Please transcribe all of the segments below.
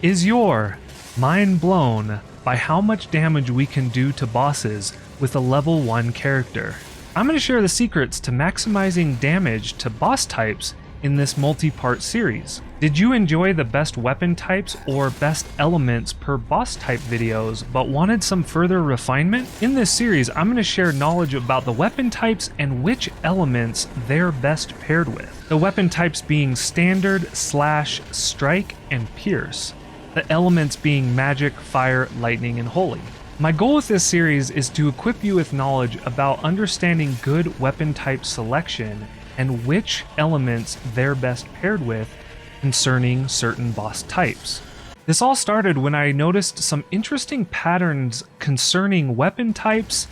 Is your mind blown by how much damage we can do to bosses with a level 1 character? I'm going to share the secrets to maximizing damage to boss types in this multi-part series. Did you enjoy the best weapon types or best elements per boss type videos but wanted some further refinement? In this series, I'm going to share knowledge about the weapon types and which elements they're best paired with. The weapon types being standard, slash, strike, and pierce. The elements being magic, fire, lightning, and holy. My goal with this series is to equip you with knowledge about understanding good weapon type selection and which elements they're best paired with concerning certain boss types. This all started when I noticed some interesting patterns concerning weapon types,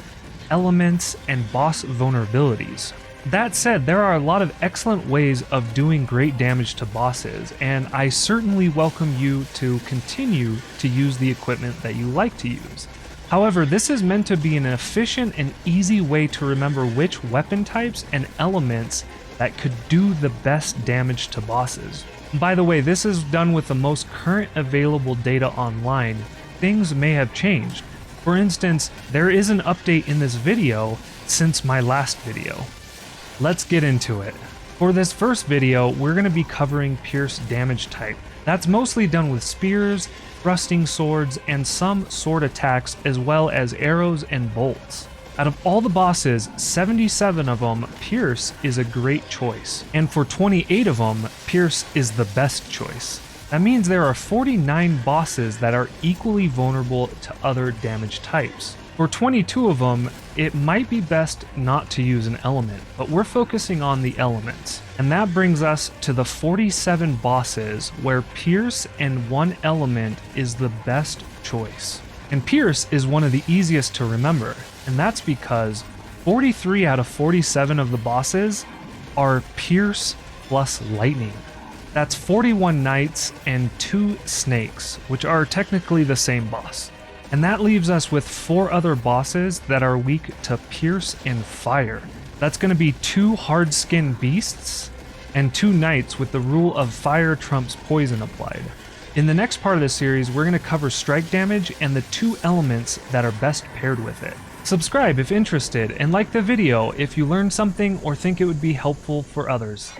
elements, and boss vulnerabilities. That said, there are a lot of excellent ways of doing great damage to bosses, and I certainly welcome you to continue to use the equipment that you like to use. However, this is meant to be an efficient and easy way to remember which weapon types and elements that could do the best damage to bosses. By the way, this is done with the most current available data online. Things may have changed. For instance, there is an update in this video since my last video. Let's get into it. For this first video, we're going to be covering Pierce damage type. That's mostly done with spears, thrusting swords, and some sword attacks, as well as arrows and bolts. Out of all the bosses, 77 of them, Pierce is a great choice. And for 28 of them, Pierce is the best choice. That means there are 49 bosses that are equally vulnerable to other damage types. For 22 of them, it might be best not to use an element, but we're focusing on the elements. And that brings us to the 47 bosses where Pierce and one element is the best choice. And Pierce is one of the easiest to remember, and that's because 43 out of 47 of the bosses are Pierce plus lightning. That's 41 knights and 2 snakes, which are technically the same boss. And that leaves us with 4 other bosses that are weak to pierce and fire. That's going to be 2 hard-skinned beasts and 2 knights with the rule of fire trumps poison applied. In the next part of the series, we're going to cover strike damage and the 2 elements that are best paired with it. Subscribe if interested and like the video if you learned something or think it would be helpful for others.